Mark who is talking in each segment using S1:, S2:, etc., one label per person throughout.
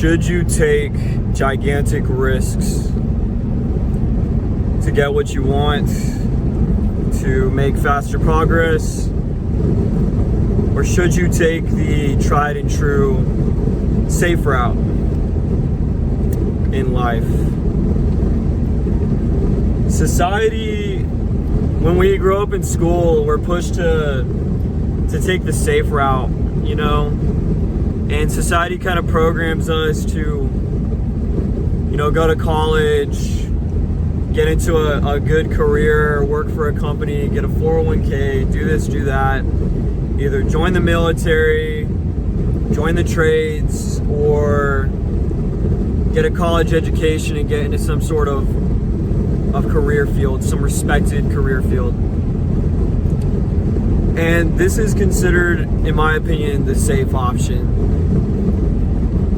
S1: Should you take gigantic risks to get what you want, to make faster progress? Or should you take the tried and true safe route in life? Society, when we grow up in school, we're pushed to take the safe route, you know? And society kind of programs us to, you know, go to college, get into a good career, work for a company, get a 401k, do this, do that. Either join the military, join the trades, or get a college education and get into some sort of career field, some respected career field. And this is considered, in my opinion, the safe option,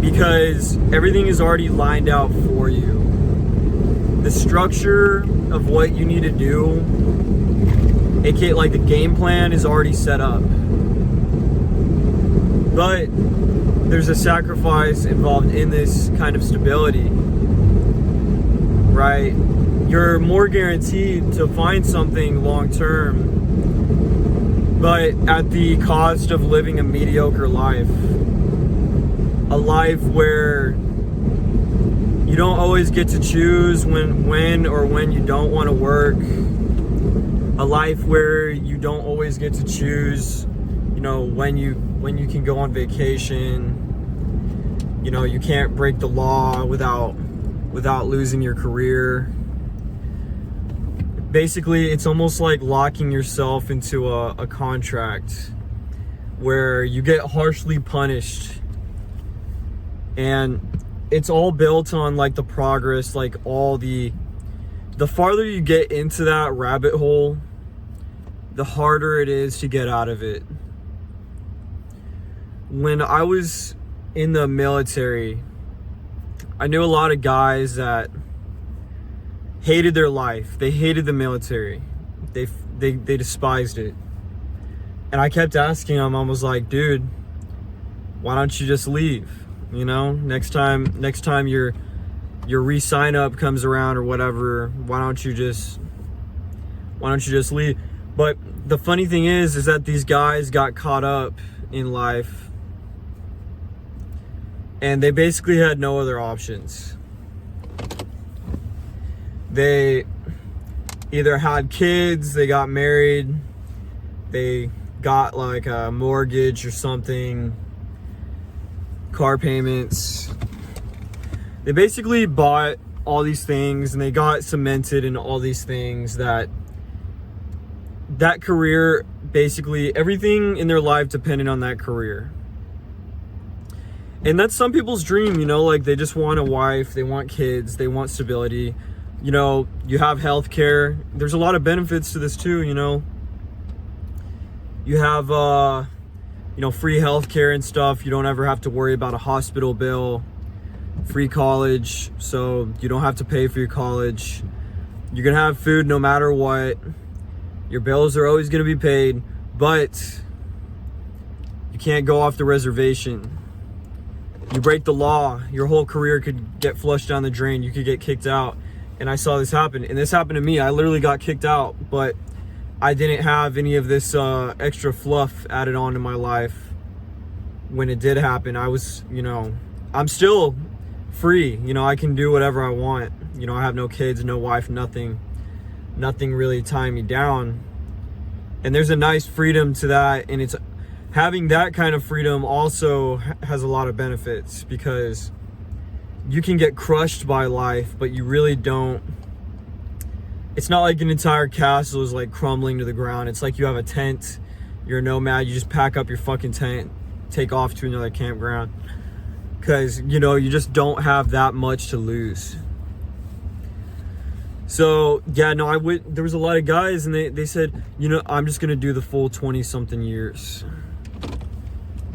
S1: because everything is already lined out for you. The structure of what you need to do, aka like the game plan, is already set up. But there's a sacrifice involved in this kind of stability, right? You're more guaranteed to find something long term, but at the cost of living a mediocre life. A life where you don't always get to choose when you don't want to work. A life where you don't always get to choose, you know, when you can go on vacation. You know, you can't break the law without losing your career. Basically, it's almost like locking yourself into a contract where you get harshly punished. And it's all built on like the progress, like all the farther you get into that rabbit hole, the harder it is to get out of it. When I was in the military, I knew a lot of guys that hated their life. They hated the military. They despised it. And I kept asking them, I was like, dude, why don't you just leave? You know, next time your re-sign up comes around or whatever, why don't you just leave? But the funny thing is that these guys got caught up in life and they basically had no other options. They either had kids, they got married, they got like a mortgage or something, car payments. They basically bought all these things and they got cemented in all these things that career, basically everything in their life depended on that career. And that's some people's dream, you know, like they just want a wife, they want kids, they want stability. You know, you have healthcare. There's a lot of benefits to this too, you know. You have you know, free healthcare and stuff. You don't ever have to worry about a hospital bill. Free college, so you don't have to pay for your college. You're gonna have food no matter what. Your bills are always gonna be paid, but you can't go off the reservation. You break the law, your whole career could get flushed down the drain. You could get kicked out. And I saw this happen, and this happened to me. I literally got kicked out, but I didn't have any of this extra fluff added on to my life when it did happen. I was, you know, I'm still free. You know, I can do whatever I want. You know, I have no kids, no wife, nothing really tying me down. And there's a nice freedom to that, and it's having that kind of freedom also has a lot of benefits, because you can get crushed by life, but you really don't. It's not like an entire castle is like crumbling to the ground. It's like you have a tent, you're a nomad, you just pack up your fucking tent, take off to another campground, because, you know, you just don't have that much to lose. So yeah, no, there was a lot of guys, and they said, you know, I'm just gonna do the full 20 something years,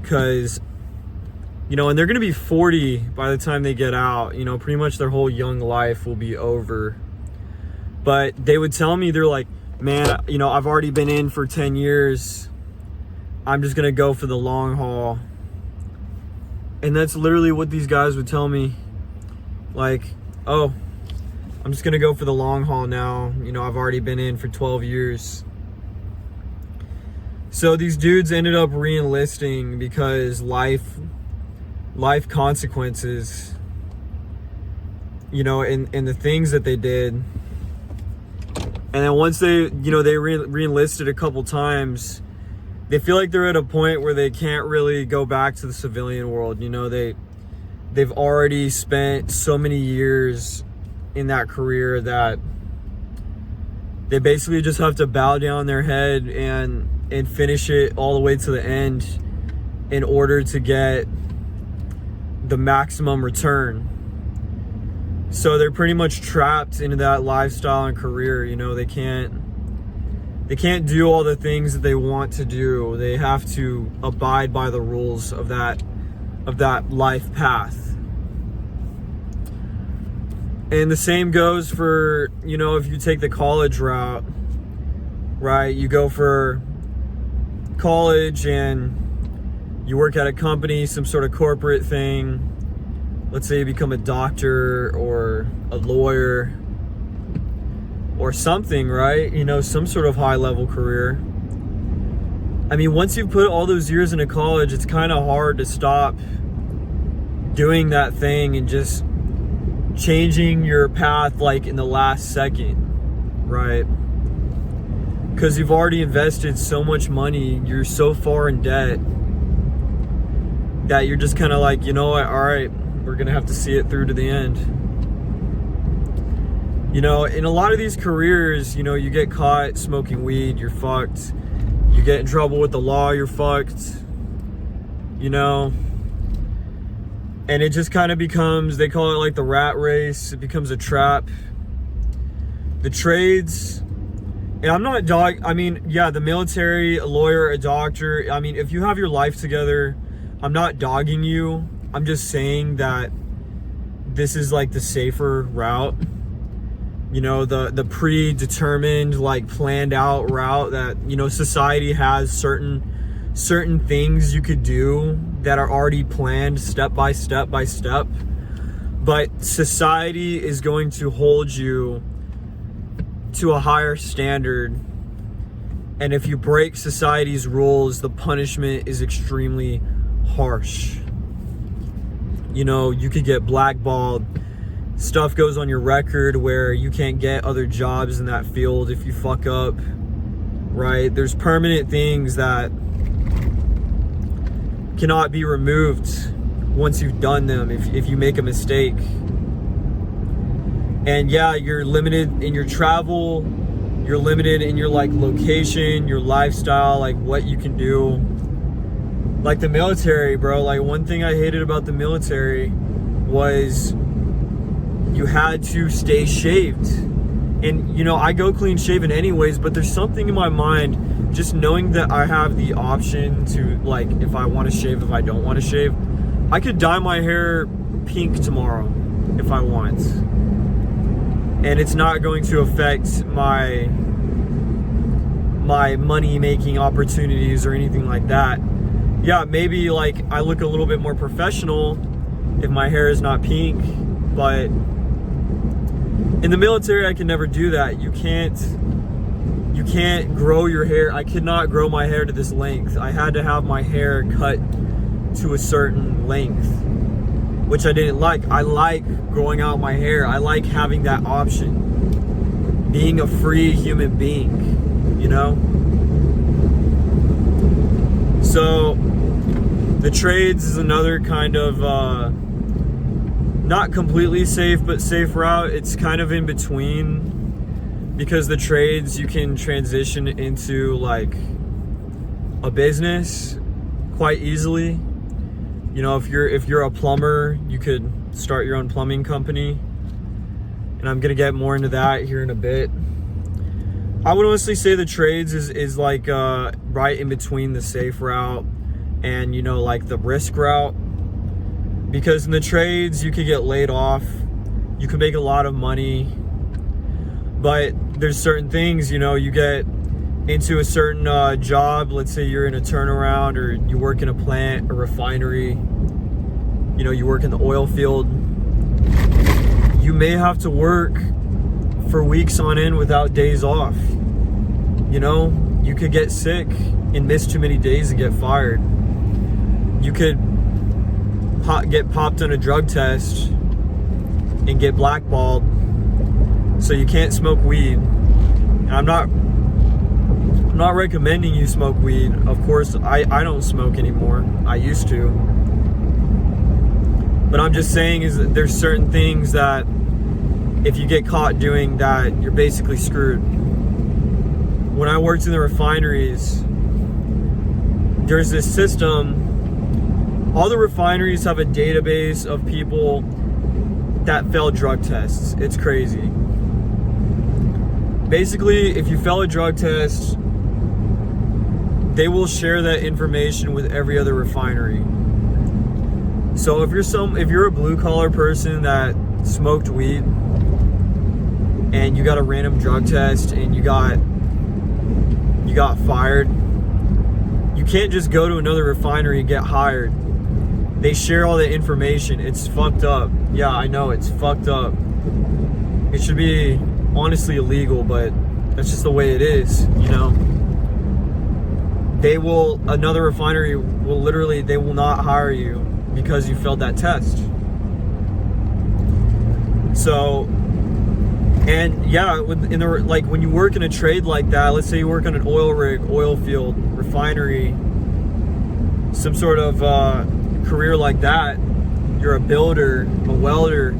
S1: because, you know, and they're gonna be 40 by the time they get out. You know, pretty much their whole young life will be over. But they would tell me, they're like, man, you know, I've already been in for 10 years. I'm just gonna go for the long haul. And that's literally what these guys would tell me. Like, oh, I'm just gonna go for the long haul now. You know, I've already been in for 12 years. So these dudes ended up re-enlisting because life consequences, you know, and the things that they did. And then once they, you know, they re-enlisted a couple times, they feel like they're at a point where they can't really go back to the civilian world. You know, they've already spent so many years in that career that they basically just have to bow down their head and finish it all the way to the end in order to get the maximum return. So they're pretty much trapped into that lifestyle and career. You know, they can't do all the things that they want to do. They have to abide by the rules of that life path. And the same goes for, you know, if you take the college route, right? You go for college and you work at a company, some sort of corporate thing. Let's say you become a doctor or a lawyer or something, right? You know, some sort of high level career. I mean, once you've put all those years into college, it's kind of hard to stop doing that thing and just changing your path like in the last second, right? Because you've already invested so much money, you're so far in debt that you're just kind of like, you know what, all right, we're gonna have to see it through to the end. You know, in a lot of these careers, you know, you get caught smoking weed, you're fucked. You get in trouble with the law, you're fucked. You know, and it just kind of becomes, they call it like the rat race. It becomes a trap. The trades, and I'm not I mean, yeah, the military, a lawyer, a doctor. I mean, if you have your life together, I'm not dogging you. I'm just saying that this is like the safer route. You know, the predetermined, like planned out route that, you know, society has certain things you could do that are already planned step by step by step. But society is going to hold you to a higher standard. And if you break society's rules, the punishment is extremely harsh. You know, you could get blackballed. Stuff goes on your record where you can't get other jobs in that field if you fuck up, right? There's permanent things that cannot be removed once you've done them if you make a mistake. And yeah, you're limited in your travel, you're limited in your like location, your lifestyle, like what you can do. Like the military, bro, like one thing I hated about the military was you had to stay shaved. And you know, I go clean shaven anyways, but there's something in my mind just knowing that I have the option to, like, if I want to shave, if I don't want to shave, I could dye my hair pink tomorrow if I want, and it's not going to affect my money making opportunities or anything like that. Yeah, maybe like I look a little bit more professional if my hair is not pink, but in the military I can never do that. You can't grow your hair. I could not grow my hair to this length. I had to have my hair cut to a certain length, which I didn't like. I like growing out my hair. I like having that option, being a free human being, you know? So the trades is another kind of not completely safe, but safe route. It's kind of in between, because the trades you can transition into like a business quite easily. You know, if you're a plumber, you could start your own plumbing company, and I'm gonna get more into that here in a bit. I would honestly say the trades is like right in between the safe route and, you know, like the risk route, because in the trades you could get laid off, you could make a lot of money, but there's certain things, you know, you get into a certain job, let's say you're in a turnaround or you work in a plant, a refinery, you know, you work in the oil field, you may have to work for weeks on end without days off. You know, you could get sick and miss too many days and get fired. You could get popped on a drug test and get blackballed, so you can't smoke weed. And I'm not recommending you smoke weed. Of course, I don't smoke anymore. I used to. But I'm just saying is that there's certain things that if you get caught doing that, you're basically screwed. When I worked in the refineries, there's this system. All the refineries have a database of people that failed drug tests. It's crazy. Basically, if you fail a drug test, they will share that information with every other refinery. So if you're a blue collar person that smoked weed and you got a random drug test and you got fired, you can't just go to another refinery and get hired. They share all the information. It's fucked up. Yeah, I know, it's fucked up. It should be honestly illegal, but that's just the way it is, you know. Another refinery will literally, they will not hire you because you failed that test. So, and yeah, when you work in a trade like that, let's say you work on an oil rig, oil field, refinery, some sort of career like that, you're a builder, a welder.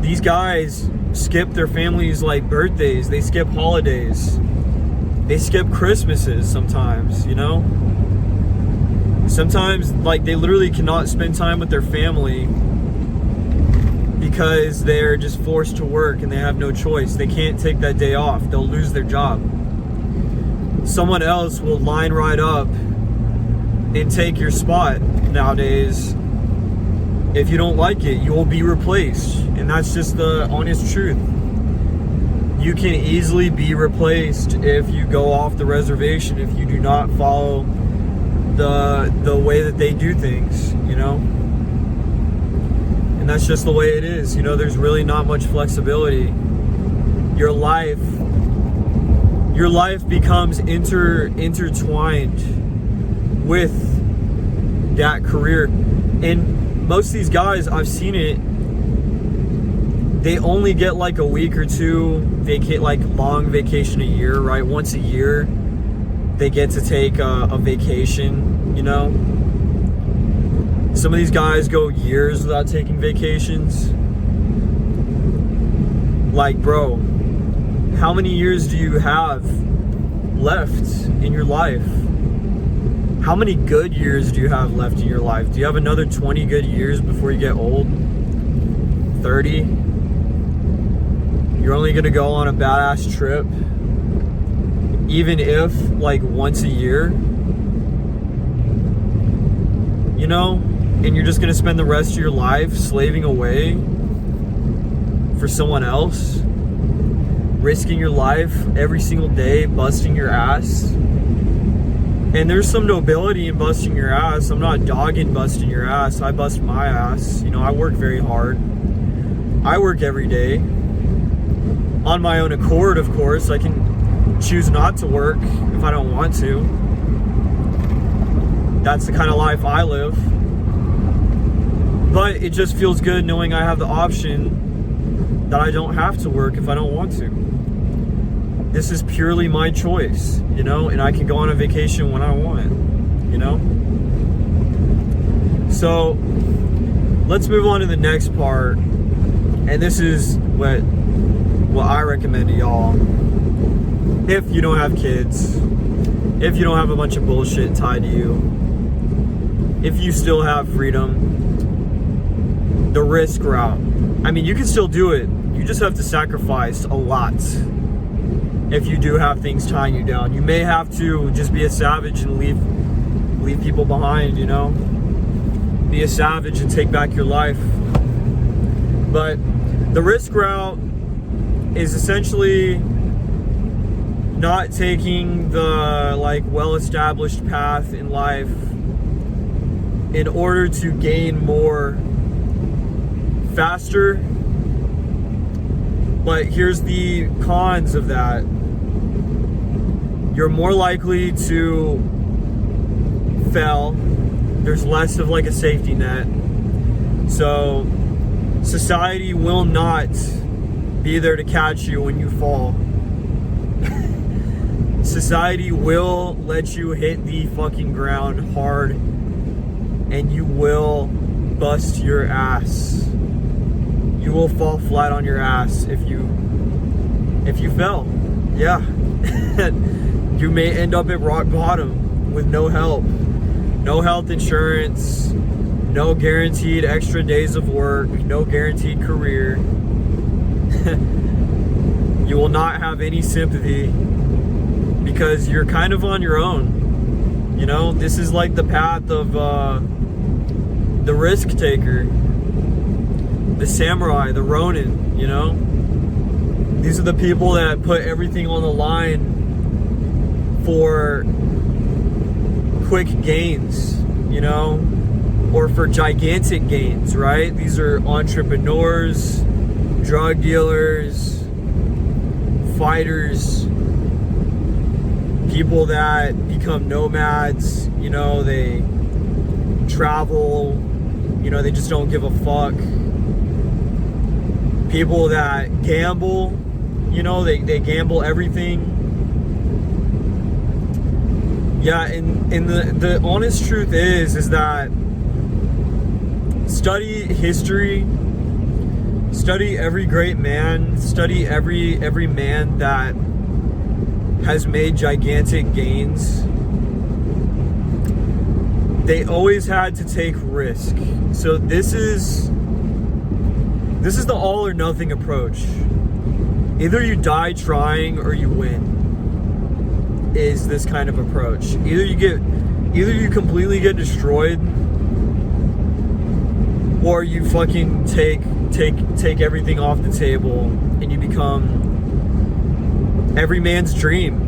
S1: These guys skip their families' like birthdays, they skip holidays, they skip Christmases sometimes, you know? Sometimes like they literally cannot spend time with their family because they're just forced to work and they have no choice. They can't take that day off. They'll lose their job. Someone else will line right up and take your spot nowadays. If you don't like it, you will be replaced. And that's just the honest truth. You can easily be replaced if you go off the reservation, if you do not follow the way that they do things, you know? And that's just the way it is. You know, there's really not much flexibility. Your life becomes intertwined with that career. And most of these guys, I've seen it, they only get like a week or two long vacation a year, right? Once a year they get to take a vacation, you know? Some of these guys go years without taking vacations. Like, bro, how many years do you have left in your life? How many good years do you have left in your life? Do you have another 20 good years before you get old? 30? You're only gonna go on a badass trip, even if like once a year, you know? And you're just gonna spend the rest of your life slaving away for someone else, risking your life every single day, busting your ass. And there's some nobility in busting your ass. I'm not dogging busting your ass. I bust my ass. You know, I work very hard. I work every day. On my own accord, of course. I can choose not to work if I don't want to. That's the kind of life I live. But it just feels good knowing I have the option that I don't have to work if I don't want to. This is purely my choice, you know, and I can go on a vacation when I want, you know? So let's move on to the next part. And this is what I recommend to y'all. If you don't have kids, if you don't have a bunch of bullshit tied to you, if you still have freedom, the risk route. I mean, you can still do it. You just have to sacrifice a lot. If you do have things tying you down, you may have to just be a savage and leave people behind, you know? Be a savage and take back your life. But the risk route is essentially not taking the like well-established path in life in order to gain more faster. But here's the cons of that. You're more likely to fail. There's less of like a safety net. So society will not be there to catch you when you fall. Society will let you hit the fucking ground hard and you will bust your ass. You will fall flat on your ass if you fail. Yeah. You may end up at rock bottom with no help. No health insurance, no guaranteed extra days of work, no guaranteed career. You will not have any sympathy because you're kind of on your own. You know, this is like the path of the risk taker, the samurai, the Ronin, you know? These are the people that put everything on the line for quick gains, you know, or for gigantic gains, right? These are entrepreneurs, drug dealers, fighters, people that become nomads, you know, they travel, you know, they just don't give a fuck. People that gamble, you know, they gamble everything. Yeah, and the honest truth is that study history, study every great man, study every man that has made gigantic gains. They always had to take risk. So this is the all or nothing approach. Either you die trying or you win. Is this kind of approach. Either you completely get destroyed or you fucking take everything off the table and you become every man's dream.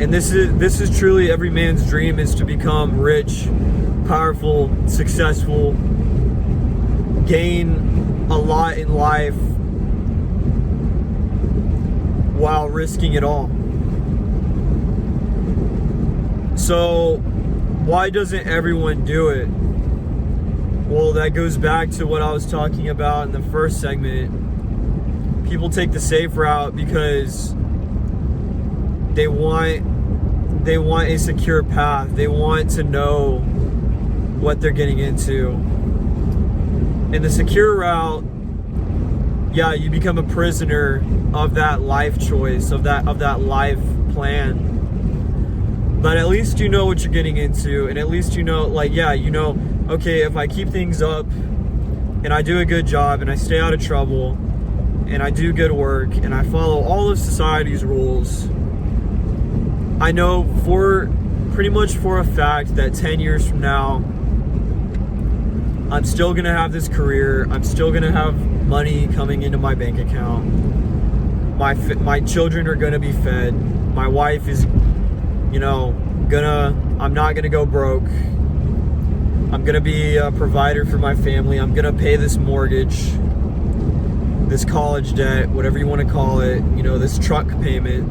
S1: And this is truly every man's dream, is to become rich, powerful, successful, gain a lot in life while risking it all. So why doesn't everyone do it? Well, that goes back to what I was talking about in the first segment. People take the safe route because they want a secure path. They want to know what they're getting into. In the secure route, yeah, you become a prisoner of that life choice, of that life plan. But at least you know what you're getting into, and at least you know, like, yeah, you know, okay, if I keep things up and I do a good job and I stay out of trouble and I do good work and I follow all of society's rules, I know pretty much for a fact that 10 years from now, I'm still gonna have this career. I'm still gonna have money coming into my bank account. My children are gonna be fed. My wife is, you know, I'm not gonna go broke. I'm gonna be a provider for my family. I'm gonna pay this mortgage, this college debt, whatever you want to call it, you know, this truck payment.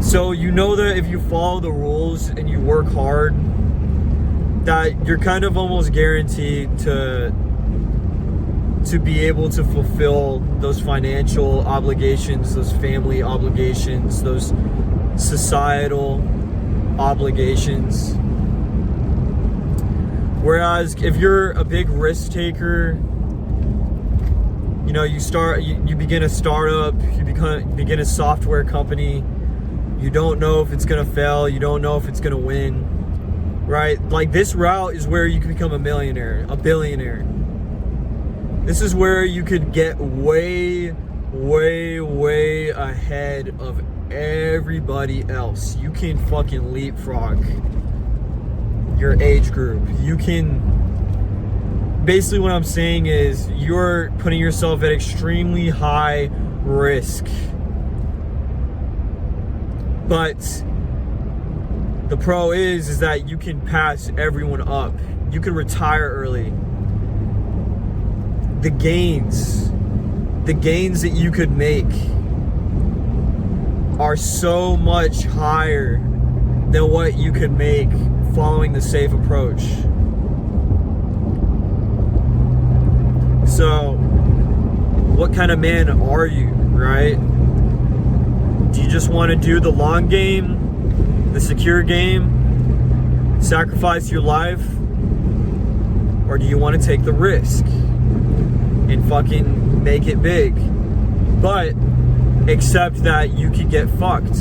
S1: So you know that if you follow the rules and you work hard, that you're kind of almost guaranteed to be able to fulfill those financial obligations, those family obligations, those societal obligations. Whereas if you're a big risk taker, you know, you begin a startup, you begin a software company, you don't know if it's gonna fail, you don't know if it's gonna win, right? Like, this route is where you can become a millionaire, a billionaire. This is where you could get way, way, way ahead of everybody else. You can fucking leapfrog your age group. You can, basically what I'm saying is you're putting yourself at extremely high risk. But The pro is that you can pass everyone up. You can retire early. The gains that you could make are so much higher than what you could make following the safe approach. So, what kind of man are you, right? Do you just want to do the long game, the secure game, sacrifice your life? Or do you want to take the risk and fucking make it big? But accept that you could get fucked.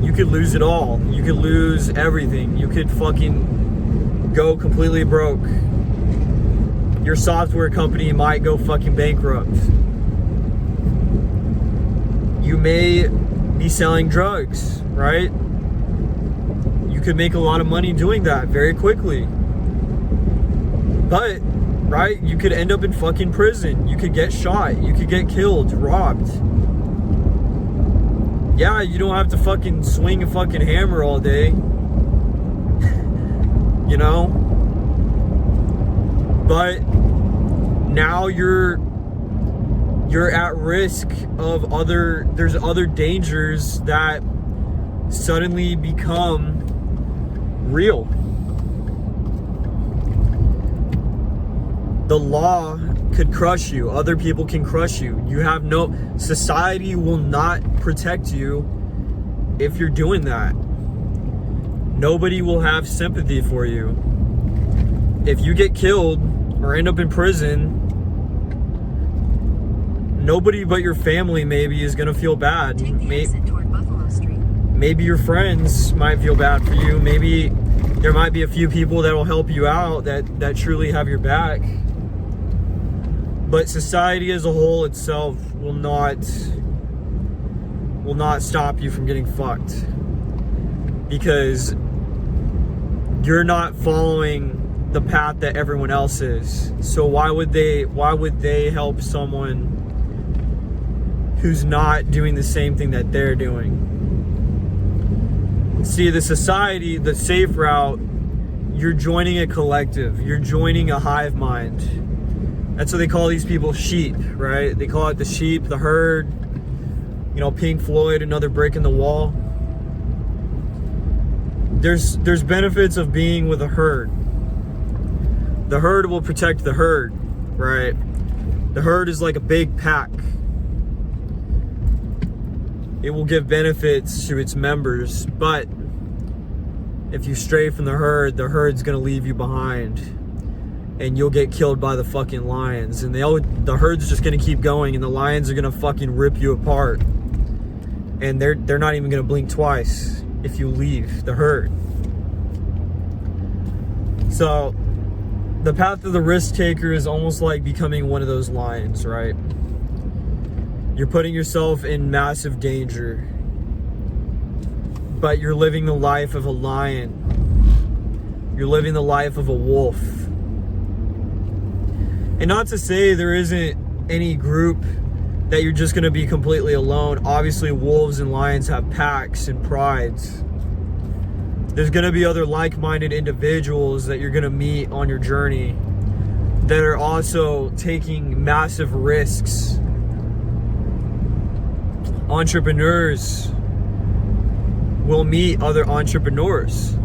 S1: You could lose it all. You could lose everything. You could fucking go completely broke. Your software company might go fucking bankrupt. You may be selling drugs, right? You could make a lot of money doing that very quickly. But, right, you could end up in fucking prison. You could get shot. You could get killed, robbed. Yeah, you don't have to fucking swing a fucking hammer all day. You know? But now you're at risk of there's other dangers that suddenly become real. The law could crush you. Other people can crush you. Society will not protect you if you're doing that. Nobody will have sympathy for you. If you get killed or end up in prison, nobody but your family maybe is gonna feel bad.
S2: Take the exit toward Buffalo Street.
S1: Maybe your friends might feel bad for you. Maybe there might be a few people that will help you out that truly have your back. But society as a whole itself will not stop you from getting fucked, because you're not following the path that everyone else is. So why would they help someone who's not doing the same thing that they're doing? See, the society, the safe route, you're joining a collective. You're joining a hive mind. That's what they call these people, sheep, right? They call it the sheep, the herd. You know, Pink Floyd, Another Brick in the Wall. There's benefits of being with a herd. The herd will protect the herd, right? The herd is like a big pack. It will give benefits to its members, but if you stray from the herd's gonna leave you behind. And you'll get killed by the fucking lions. And the herd's just gonna keep going, and the lions are gonna fucking rip you apart. And they're not even gonna blink twice if you leave the herd. So the path of the risk taker is almost like becoming one of those lions, right? You're putting yourself in massive danger, but you're living the life of a lion. You're living the life of a wolf. And not to say there isn't any group that you're just going to be completely alone. Obviously, wolves and lions have packs and prides. There's going to be other like-minded individuals that you're going to meet on your journey that are also taking massive risks. Entrepreneurs will meet other entrepreneurs.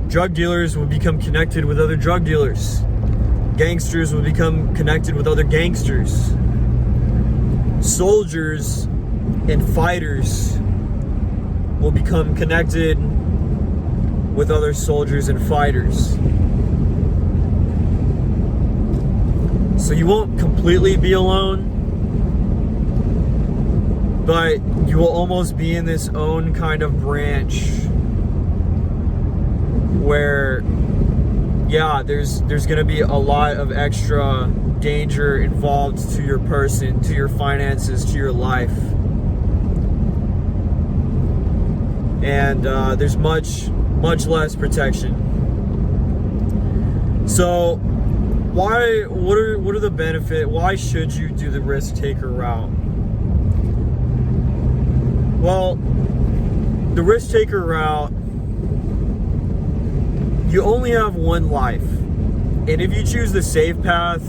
S1: Drug dealers will become connected with other drug dealers. Gangsters will become connected with other gangsters. Soldiers and fighters will become connected with other soldiers and fighters. So you won't completely be alone, but you will almost be in this own kind of branch where, yeah, there's going to be a lot of extra danger involved to your person, to your finances, to your life. And there's much less protection. So what are the benefits? Why should you do the risk taker route? Well, the risk taker route, you only have one life. And if you choose the safe path,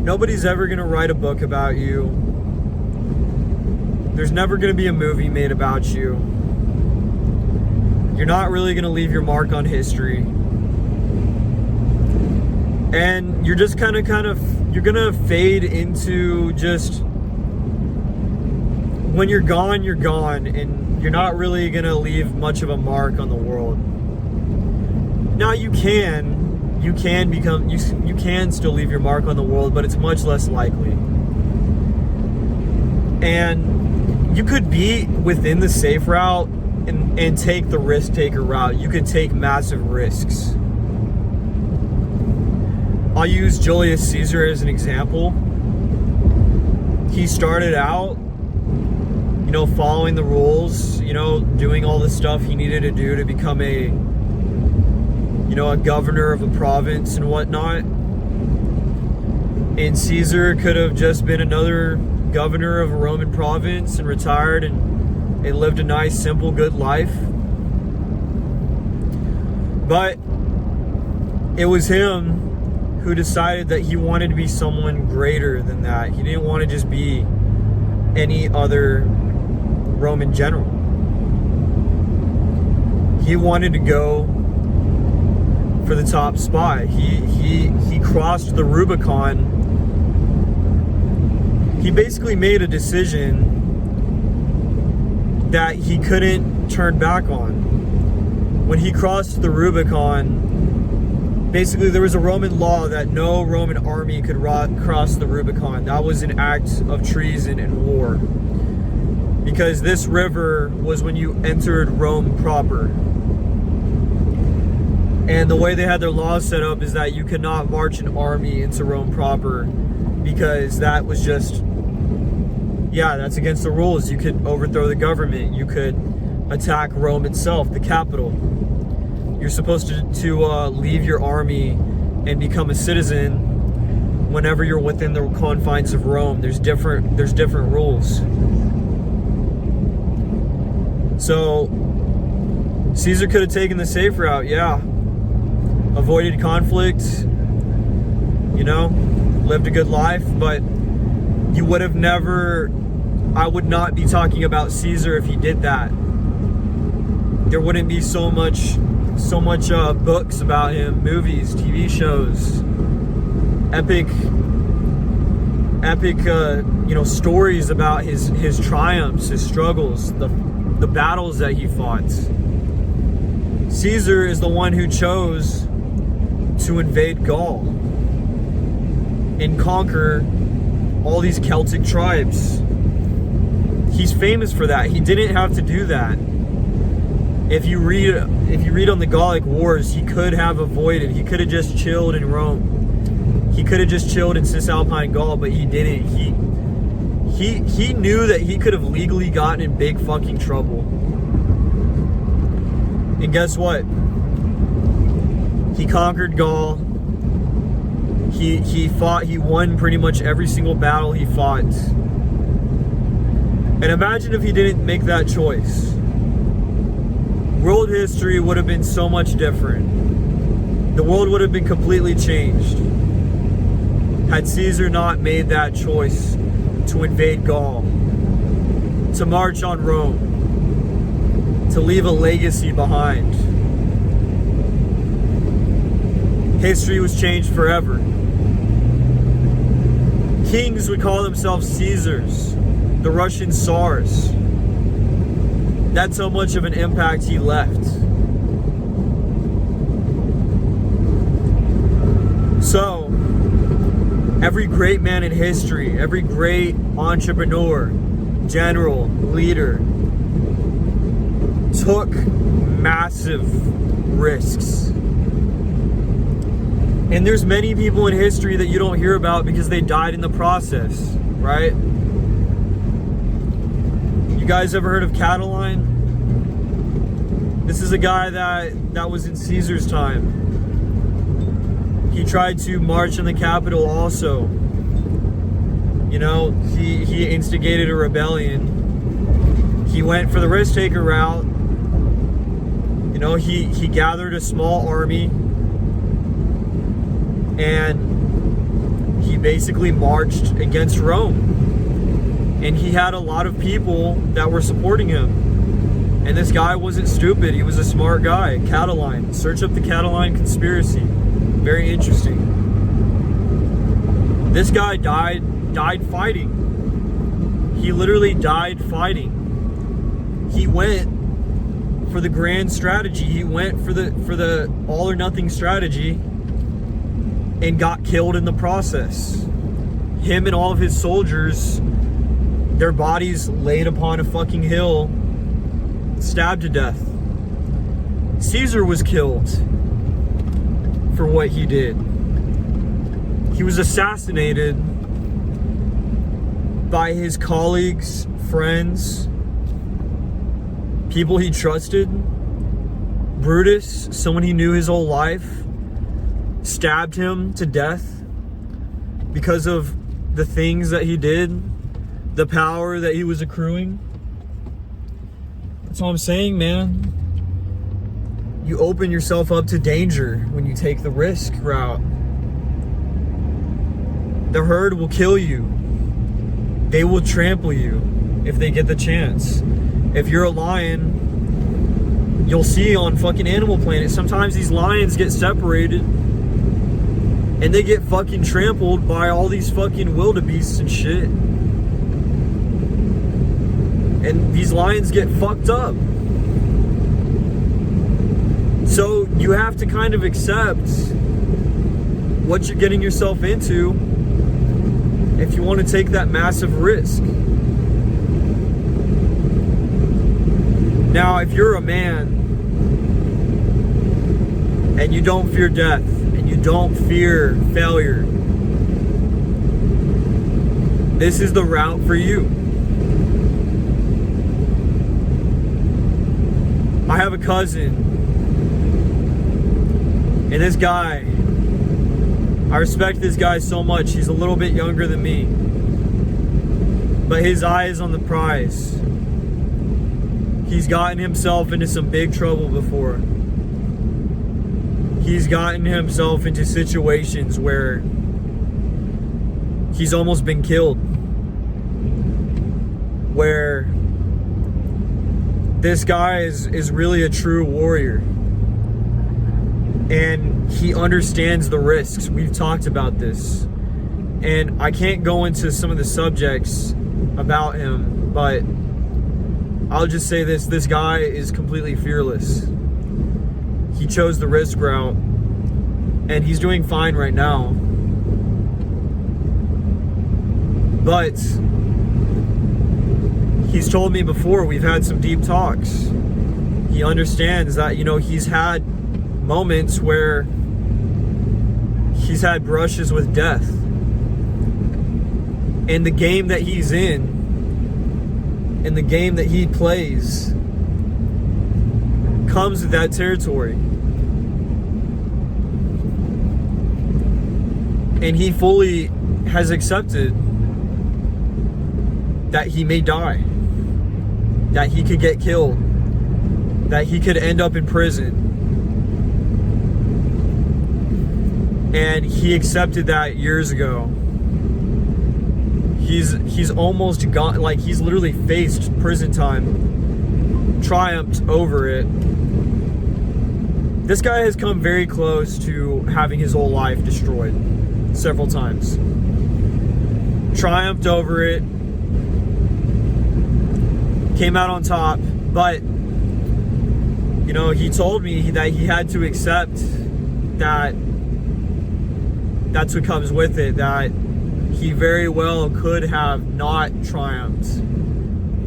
S1: nobody's ever going to write a book about you. There's never going to be a movie made about you. You're not really going to leave your mark on history. And you're just you're going to fade into just, when you're gone, and you're not really going to leave much of a mark on the world. Now you can still leave your mark on the world, but it's much less likely. And you could be within the safe route and take the risk taker route. You could take massive risks. I'll use Julius Caesar as an example. He started out, following the rules, doing all the stuff he needed to do to become a governor of a province and whatnot. And Caesar could have just been another governor of a Roman province and retired and lived a nice, simple, good life. But it was him who decided that he wanted to be someone greater than that. He didn't want to just be any other Roman general. He wanted to go for the top spot. He crossed the Rubicon. He basically made a decision that he couldn't turn back on. When he crossed the Rubicon, basically there was a Roman law that no Roman army could cross the Rubicon. That was an act of treason and war. Because this river was when you entered Rome proper. And the way they had their laws set up is that you could not march an army into Rome proper, because that was just, that's against the rules. You could overthrow the government. You could attack Rome itself, the capital. You're supposed to leave your army and become a citizen whenever you're within the confines of Rome. There's different rules. So Caesar could have taken the safe route, avoided conflict, lived a good life, but you would have never, I would not be talking about Caesar if he did that. There wouldn't be so much books about him, movies, TV shows, epic stories about his triumphs, his struggles, the battles that he fought. Caesar is the one who chose to invade Gaul and conquer all these Celtic tribes. He's famous for that. He didn't have to do that. If you read on the Gallic Wars, he could have avoided. He could have just chilled in Rome. He could have just chilled in Cisalpine Gaul, but he didn't. He knew that he could have legally gotten in big fucking trouble. And guess what? He conquered Gaul. He fought. He won pretty much every single battle he fought. And imagine if he didn't make that choice. World history would have been so much different. The world would have been completely changed had Caesar not made that choice to invade Gaul, to march on Rome, to leave a legacy behind. History was changed forever. Kings would call themselves Caesars, the Russian Tsars. That's how much of an impact he left. So, every great man in history, every great entrepreneur, general, leader, took massive risks. And there's many people in history that you don't hear about because they died in the process, right? You guys ever heard of Catiline? This is a guy that was in Caesar's time. He tried to march on the capital also. He instigated a rebellion. He went for the risk taker route. You know, he gathered a small army and he basically marched against Rome. And he had a lot of people that were supporting him. And this guy wasn't stupid. He was a smart guy. Catiline. Search up the Catiline conspiracy. Very interesting. This guy died fighting. He literally died fighting. He went for the grand strategy. He went for the all or nothing strategy and got killed in the process. Him and all of his soldiers, their bodies laid upon a fucking hill, stabbed to death. Caesar was killed for what he did. He was assassinated by his colleagues, friends, people he trusted. Brutus, someone he knew his whole life, stabbed him to death because of the things that he did, the power that he was accruing. That's all I'm saying, man. You open yourself up to danger when you take the risk route. The herd will kill you. They will trample you if they get the chance. If you're a lion, you'll see on fucking Animal Planet, sometimes these lions get separated and they get fucking trampled by all these fucking wildebeests and shit. And these lions get fucked up. So you have to kind of accept what you're getting yourself into if you want to take that massive risk. Now, if you're a man and you don't fear death and you don't fear failure, this is the route for you. I have a cousin, and this guy, I respect this guy so much. He's a little bit younger than me, but his eye is on the prize. He's gotten himself into some big trouble before. He's gotten himself into situations where he's almost been killed, where this guy is really a true warrior. And he understands the risks. We've talked about this. And I can't go into some of the subjects about him, but I'll just say this. This guy is completely fearless. He chose the risk route, and he's doing fine right now. But he's told me before, we've had some deep talks. He understands that, you know, he's had moments where he's had brushes with death. And the game that he's in, and the game that he plays, comes with that territory. And he fully has accepted that he may die, that he could get killed, that he could end up in prison. And he accepted that years ago. He's almost gone, like he's literally faced prison time, triumphed over it. This guy has come very close to having his whole life destroyed several times. Triumphed over it, came out on top, but you know, he told me that he had to accept that that's what comes with it, that he very well could have not triumphed.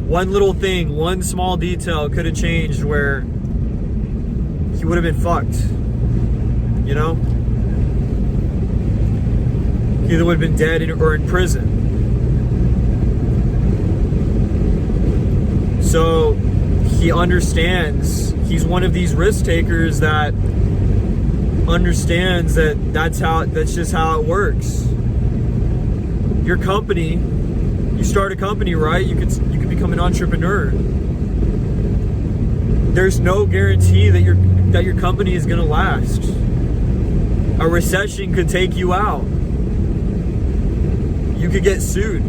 S1: One little thing, one small detail could have changed where he would have been fucked, you know? He either would have been dead or in prison. So he understands, he's one of these risk takers that understands that that's just how it works. Your company, you start a company, right? You could become an entrepreneur. there's no guarantee that your company is gonna last. A recession could take you out. You could get sued.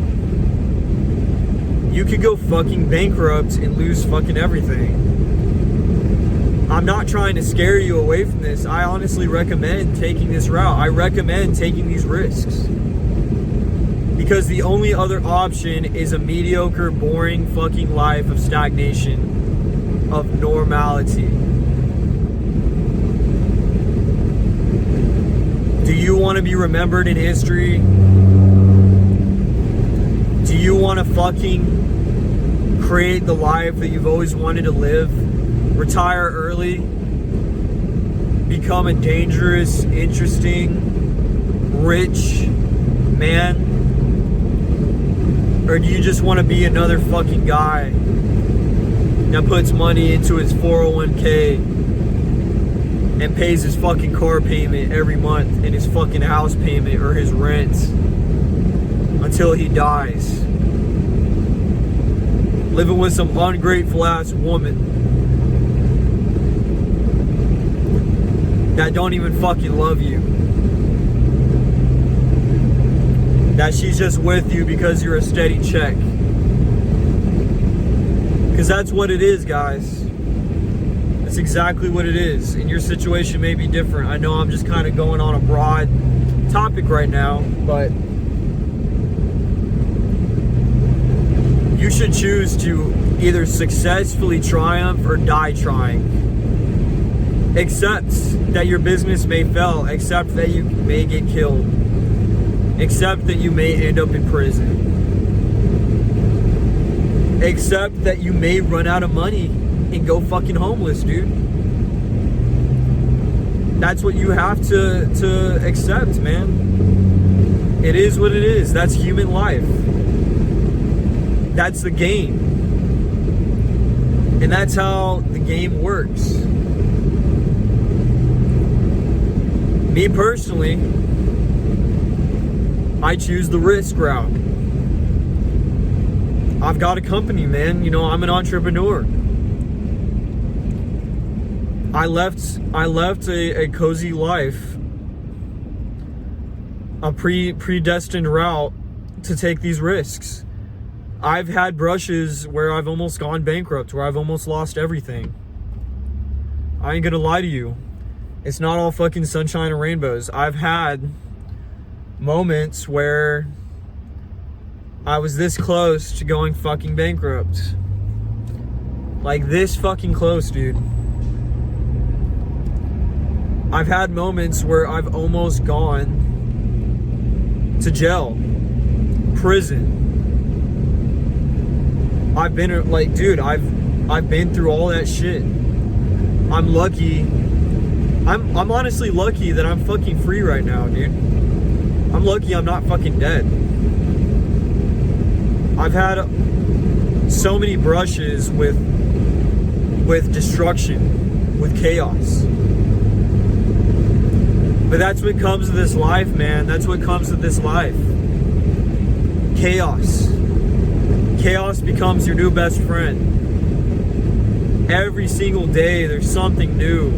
S1: You could go fucking bankrupt and lose fucking everything. I'm not trying to scare you away from this. I honestly recommend taking this route. I recommend taking these risks. Because the only other option is a mediocre, boring fucking life of stagnation, of normality. Do you want to be remembered in history? Do you want to fucking create the life that you've always wanted to live? Retire early? Become a dangerous, interesting, rich man? Or do you just want to be another fucking guy that puts money into his 401k and pays his fucking car payment every month and his fucking house payment or his rent until he dies? Living with some ungrateful ass woman that don't even fucking love you. That she's just with you because you're a steady check. Because that's what it is, guys. That's exactly what it is. And your situation may be different. I know I'm just kind of going on a broad topic right now, but you should choose to either successfully triumph or die trying. Accept that your business may fail. Accept that you may get killed. Accept that you may end up in prison. Accept that you may run out of money and go fucking homeless, dude. That's what you have to accept, man. It is what it is. That's human life. That's the game. And that's how the game works. Me personally, I choose the risk route. I've got a company, man. You know, I'm an entrepreneur. I left a cozy life, a predestined route to take these risks. I've had brushes where I've almost gone bankrupt, where I've almost lost everything. I ain't gonna lie to you. It's not all fucking sunshine and rainbows. I've had moments where I was this close to going fucking bankrupt. Like this fucking close, dude. I've had moments where I've almost gone to jail, prison. I've been like, dude, I've been through all that shit. I'm lucky. I'm honestly lucky that I'm fucking free right now, dude. I'm lucky I'm not fucking dead. I've had so many brushes with destruction, with chaos. But that's what comes to this life, man. That's what comes to this life. Chaos. Chaos becomes your new best friend. Every single day there's something new.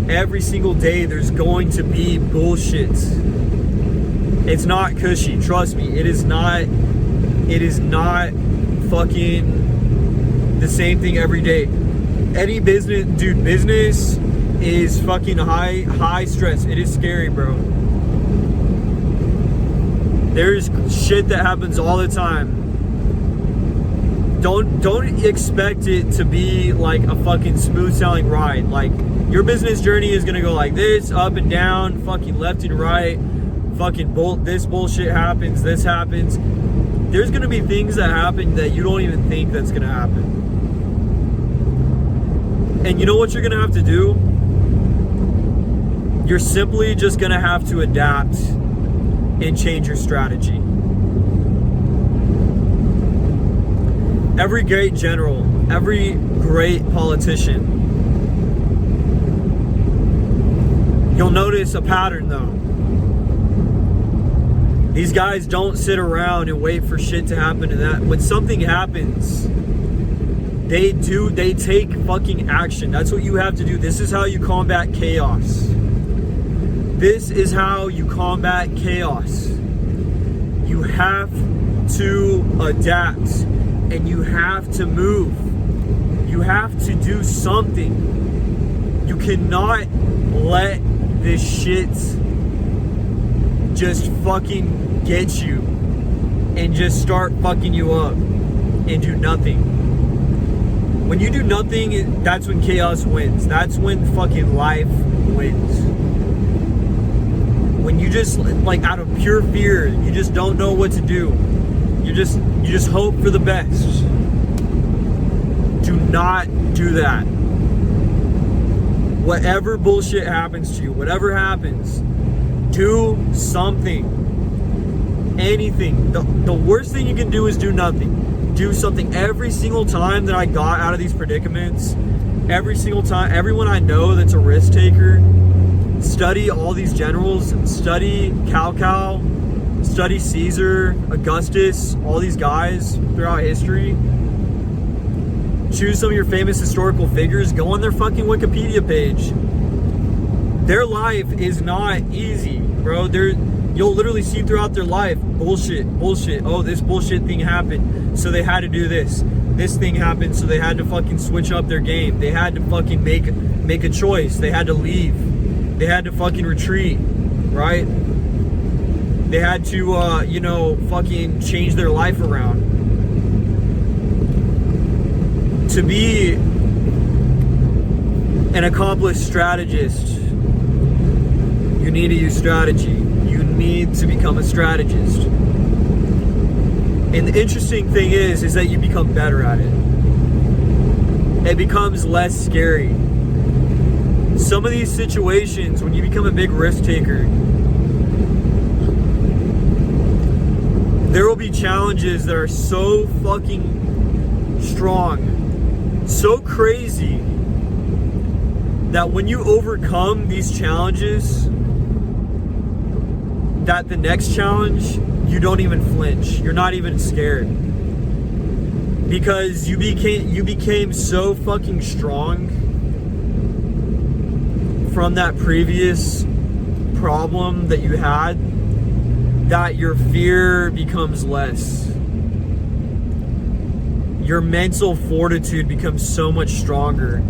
S1: Every single day there's going to be bullshit. It's not cushy, trust me. It is not fucking the same thing every day. Any business, dude, business is fucking high stress. It is scary, bro. There's shit that happens all the time. Don't expect it to be like a fucking smooth sailing ride. Like, your business journey is gonna go like this, up and down, fucking left and right, fucking this bullshit happens, this happens. There's gonna be things that happen that you don't even think that's gonna happen. And you know what you're gonna have to do? You're simply just gonna have to adapt and change your strategy. Every great general, every great politician, you'll notice a pattern though. These guys don't sit around and wait for shit to happen to that. When something happens, They take fucking action. That's what you have to do. This is how you combat chaos. This is how you combat chaos. You have to adapt and you have to move. You have to do something. You cannot let this shit just fucking get you and just start fucking you up and do nothing. When you do nothing, that's when chaos wins. That's when fucking life wins. When you just, like, out of pure fear, you just don't know what to do. You just hope for the best. Do not do that. Whatever bullshit happens to you, whatever happens, do something. Anything. The worst thing you can do is do nothing. Do something. Every single time that I got out of these predicaments, every single time, everyone I know that's a risk taker, study all these generals, study Cal, study Caesar, Augustus, all these guys throughout history. Choose some of your famous historical figures, go on their fucking Wikipedia page. Their life is not easy, bro. You'll literally see throughout their life bullshit. Oh, this bullshit thing happened, so they had to do this. This thing happened, so they had to fucking switch up their game. They had to fucking make a choice. They had to leave. They had to fucking retreat, right? They had to, fucking change their life around. To be an accomplished strategist, you need to use strategy. You need to become a strategist. And the interesting thing is that you become better at it. It becomes less scary. Some of these situations, when you become a big risk taker, there will be challenges that are so fucking strong, so crazy, that when you overcome these challenges, that the next challenge, you don't even flinch. You're not even scared. Because you became so fucking strong from that previous problem that you had, that your fear becomes less. Your mental fortitude becomes so much stronger.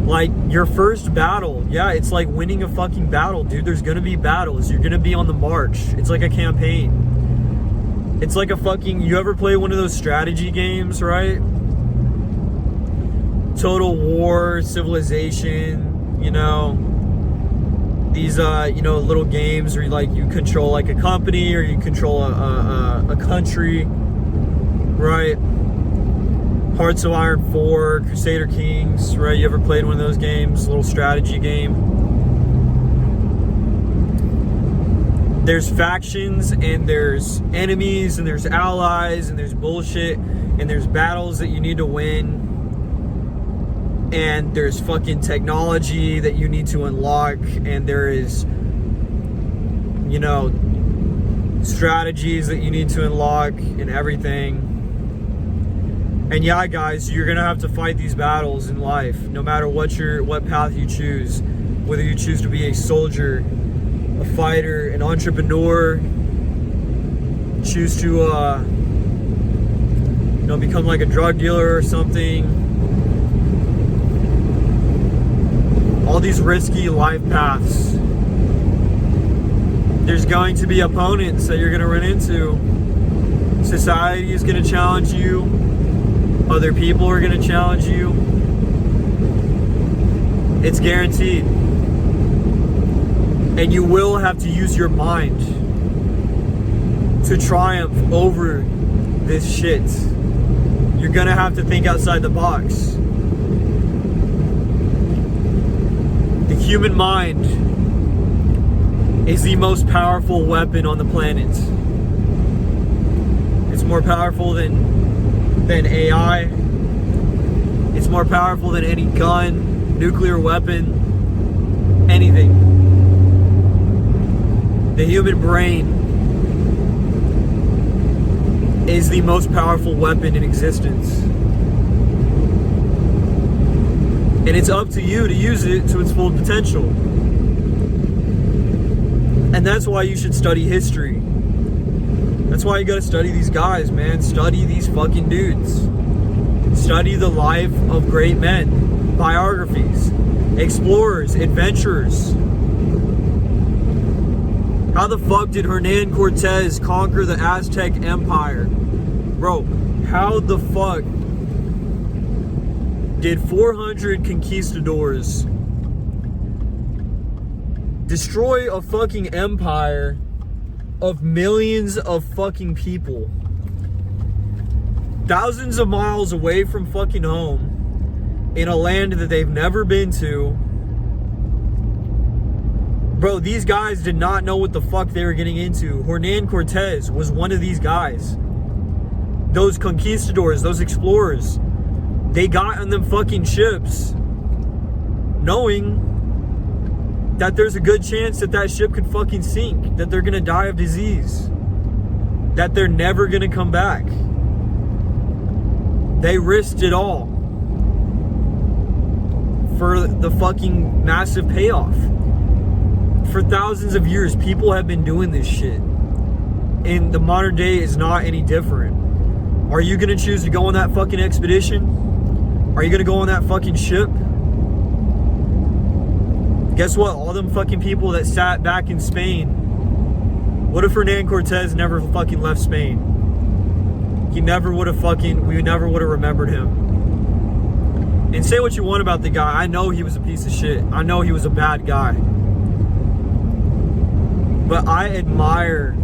S1: Like, your first battle, yeah, it's like winning a fucking battle, dude. There's gonna be battles. You're gonna be on the march. It's like a campaign. It's like a fucking, you ever play one of those strategy games, right? Total War, Civilization, these, little games where you control like a company or you control a country, right? Hearts of Iron 4, Crusader Kings, right? You ever played one of those games? A little strategy game. There's factions and there's enemies and there's allies and there's bullshit and there's battles that you need to win. And there's fucking technology that you need to unlock, and there is, strategies that you need to unlock and everything. And yeah, guys, you're gonna have to fight these battles in life, no matter what path you choose. Whether you choose to be a soldier, a fighter, an entrepreneur, choose to become like a drug dealer or something. All these risky life paths. There's going to be opponents that you're going to run into. Society is going to challenge you. Other people are going to challenge you. It's guaranteed. And you will have to use your mind to triumph over this shit. You're going to have to think outside the box. The human mind is the most powerful weapon on the planet. It's more powerful than AI. It's more powerful than any gun, nuclear weapon, anything. The human brain is the most powerful weapon in existence. And it's up to you to use it to its full potential. And that's why you should study history. That's why you gotta study these guys, man. Study these fucking dudes. Study the life of great men. Biographies. Explorers. Adventurers. How the fuck did Hernan Cortez conquer the Aztec Empire? Bro, how the fuck did 400 conquistadors destroy a fucking empire of millions of fucking people? Thousands of miles away from fucking home, in a land that they've never been to. Bro, these guys did not know what the fuck they were getting into. Hernan Cortez was one of these guys. Those conquistadors, those explorers, they got on them fucking ships knowing that there's a good chance that that ship could fucking sink, that they're gonna die of disease, that they're never gonna come back. They risked it all for the fucking massive payoff. For thousands of years, people have been doing this shit. And the modern day is not any different. Are you gonna choose to go on that fucking expedition? Are you gonna go on that fucking ship? Guess what? All them fucking people that sat back in Spain. What if Hernan Cortez never fucking left Spain? He never would have fucking, we never would have remembered him. And say what you want about the guy. I know he was a piece of shit. I know he was a bad guy. But I admire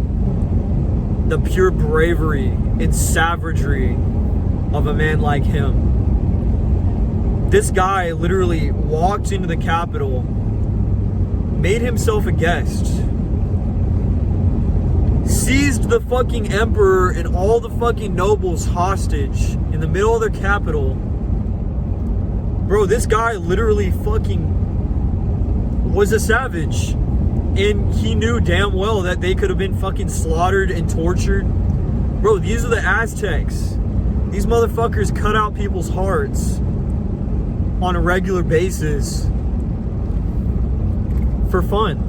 S1: the pure bravery and savagery of a man like him. This guy literally walked into the Capitol, made himself a guest, seized the fucking emperor and all the fucking nobles hostage in the middle of their capital. Bro, this guy literally fucking was a savage. And he knew damn well that they could have been fucking slaughtered and tortured. Bro, these are the Aztecs. These motherfuckers cut out people's hearts on a regular basis for fun.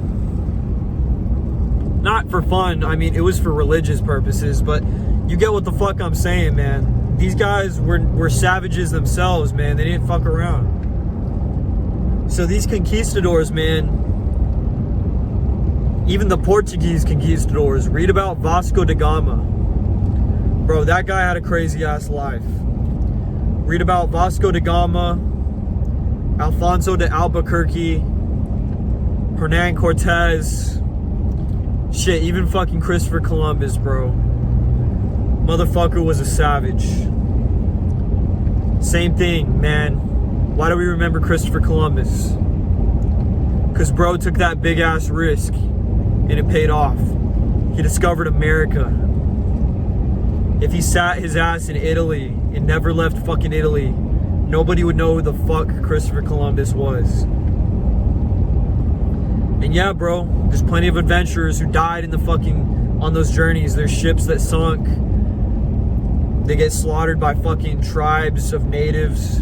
S1: Not for fun, I mean, it was for religious purposes, but you get what the fuck I'm saying, man. These guys were savages themselves, man. They didn't fuck around. So these conquistadors, man, even the Portuguese conquistadors, read about Vasco da Gama. Bro, that guy had a crazy ass life. Read about Vasco da Gama, Alfonso de Albuquerque, Hernan Cortez, shit, even fucking Christopher Columbus, bro. Motherfucker was a savage. Same thing, man. Why do we remember Christopher Columbus? Because bro took that big ass risk and it paid off. He discovered America. If he sat his ass in Italy and never left fucking Italy, nobody would know who the fuck Christopher Columbus was. And yeah, bro, there's plenty of adventurers who died in the fucking, on those journeys. There's ships that sunk. They get slaughtered by fucking tribes of natives.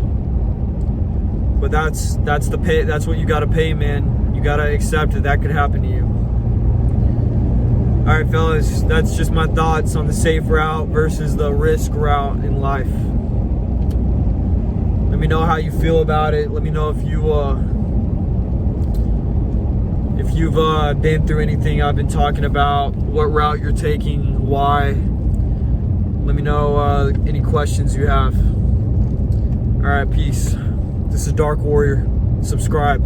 S1: But that's the pay, that's what you gotta pay, man. You gotta accept that could happen to you. Alright, fellas, that's just my thoughts on the safe route versus the risk route in life. Let me know how you feel about it. Let me know if you've been through anything I've been talking about, what route you're taking, why. Let me know any questions you have. Alright, peace. This is Dark Warrior. Subscribe.